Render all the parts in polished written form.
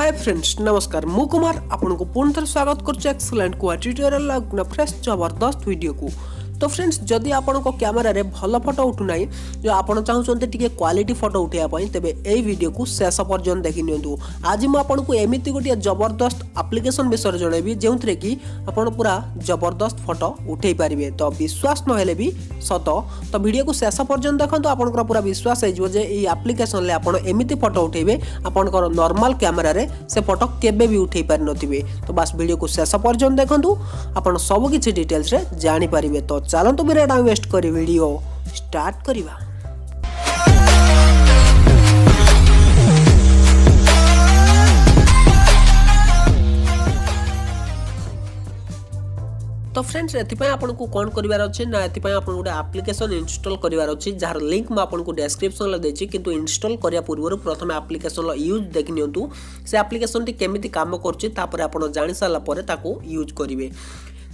Hi friends नमस्कार मु कुमार आपको पुणी थे स्वागत कर एक्सलेंट कुआ ट्यूटोरियल फ्रेश जबरदस्त वीडियो को। तो फ्रेंड्स जदि आपण कैमेरा रे भल फोटो उठुना जो आप चाहते टे क्वालिटी फोटो उठाई तेज यही वीडियो को शेष पर्यटन देखी नि। आज मुझे एमती गोटे जबरदस्त एप्लिकेशन विषय जनइबी जो थे कि आप पूरा जबरदस्त फोटो उठे पारे। तो विश्वास नहेले भी सत तो वीडियो को शेष पर्यटन देखो आपंकर पूरा विश्वास हो एप्लिकेशन एमती फोटो उठेबे आपंकर नॉर्मल कैमेरा रे से फोटो केबे भी उठे पारि नथिबे। तो बस वीडियो को शेष पर्यटन देखो आप सब किसी डिटेल्स रे जानि पारिबे। तो चलतु मेरा टाइम वेस्ट करी वीडियो स्टार्ट करिबा। तो फ्रेंड्स एथिपाई आपको कौन करिवार अछि ना एथिपाई आपन गोटे एप्लिकेशन इंस्टॉल करिवार अछि जार लिंक मैं आपको डिस्क्रिप्शन ला देछि। किंतु इंस्टॉल करिया पूर्व प्रथम एप्लिकेशन ला यूज देखि नियंतु से एप्लिकेशन टी केमिति काम करछि तापर आपन जानि साला परे ताको यूज करिवे।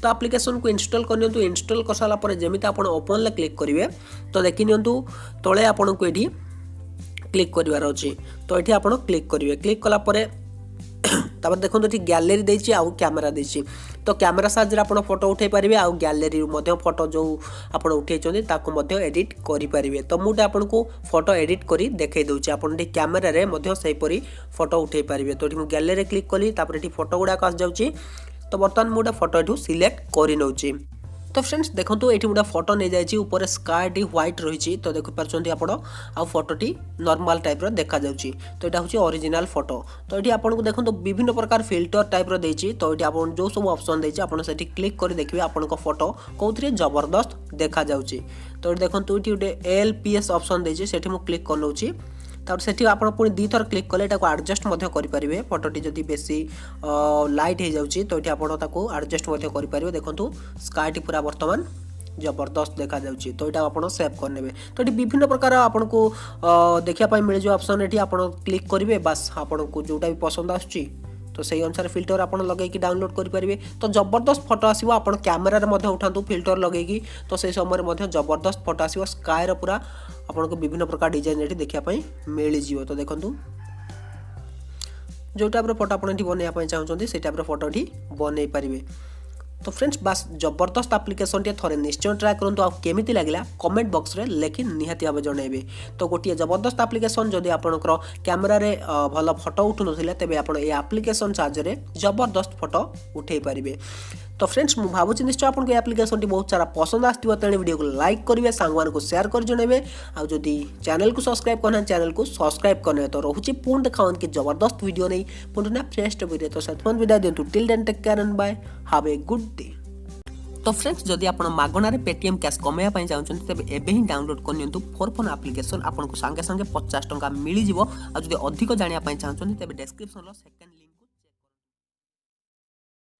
तो एप्लिकेशन को इंस्टॉल करनियंतु इंस्टॉल कर साला परे जेमिति आपन ओपन ला क्लिक करिवे तो देखि नियंतु तळे आपन को एठी क्लिक करिवार अछि। तो एठी आपन क्लिक करिवे क्लिक कला परे तापर देखो ये गैलरी देछि आउ कैमरा देछि। तो कैमरा साहाय्य आप फोटो उठे पारे आउ गैलरी फोटो जो आप उठे ताको एडिट करि पारिबे। तो मुझे आपको फोटो एडिट करी देखै दउछि आपन कैमरा रे सेहीपरी फोटो उठे पारिबे। तो ये गैलरी क्लिक कली तापर ये फोटो गुडा आस जाउछि। तो बर्तमान मुझे फोटो एठू सिलेक्ट करि नउछि। तो फ्रेंड्स देखो ये गोटे फोटो नहीं जाइए ऊपर स्काई टी व्हाइट रही तो देखि पार्टी आप फोटोटी नॉर्मल टाइप रो देखा जाउछि। तो यहाँ हूँ ओरिजिनल फोटो। तो ये आपको देखो विभिन्न प्रकार फिल्टर टाइप रो देछि। तो ये आप जो सब ऑप्शन देछि आप क्लिक कर देखिए आपन फोटो कौन जबरदस्त देखा जाउछि। तो देखो ये गोटे LPS ऑप्शन देछि सेठी मु क्लिक कर नउछि। तार सेठी आपण पुणी दी थर क्लिक कले एटाको एडजस्ट मध्य करि परिबे। फोटोटी जदी बेसी लाइट हे जाउछि तो एठी आपण ताको एडजस्ट मध्य करि परिबे। देखंतु स्काईटी पूरा वर्तमान जबरदस्त देखा जाउछि। तो एटा आपण सेव कर नेबे। तो एठी विभिन्न प्रकार आपण को देखिया पय मिले जो ऑप्शन एठी आपण क्लिक करिवे बस आपण को जोटा भी पसंद आछी तो सही अनुसार फिल्टर आप लगे डाउनलोड करेंगे। तो जबरदस्त फोटो आसो आप कैमेरा उठातु फिल्टर लगे तो से समय जबरदस्त फोटो आसो स्कायर पूरा आपको विभिन्न प्रकार डिजाइन ये देखापी मिल जाव। तो देखो जो टाइप फोटो आप बनवाई चाहते से टाइप फोटो बनई पारे। तो फ्रेंड्स बस जबरदस्त एप्लिकेशन टे थरे निश्चय ट्राए करंतु आ केमिति लागला कमेंट बॉक्स रे लेकिन निहाती भाव जनइबे। तो गोटे जबरदस्त एप्लिकेशन जदि आपनकर कैमेरा रे भल फोटो उठु नथिले तेबे आपण ए एप्लिकेशन साहाय्य रे जबरदस्त फोटो उठेई पारिबे। तो फ्रेंड्स मु भाबुछि निश्चय आपन एप्लिकेशन टी बहुत सारा पसंद आस्तिबो तेने वीडियो को लाइक करिवे सांग मान को शेयर कर जनइबे। आ जदि चैनल को सब्सक्राइब करना चैनल को सब्सक्राइब करने। तो रहुछि पुन देखावन कि जबरदस्त वीडियो नै पुन ना फ्रेश वीडियो। तो सेटफोन विदाय देंतु till then take care and bye have a good day. तो फ्रेंड्स जदि आप मागणार पेटीएम कैश कमाया चाहते तेज एबे ही डाउनलोड करनियंतु फोन एप्लिकेशन आपको सांगे सांगे 50 टंका मिल जिवो। आ जदि अधिक जानिया चाहते तेज डिस्क्रिप्शन लो सेकंड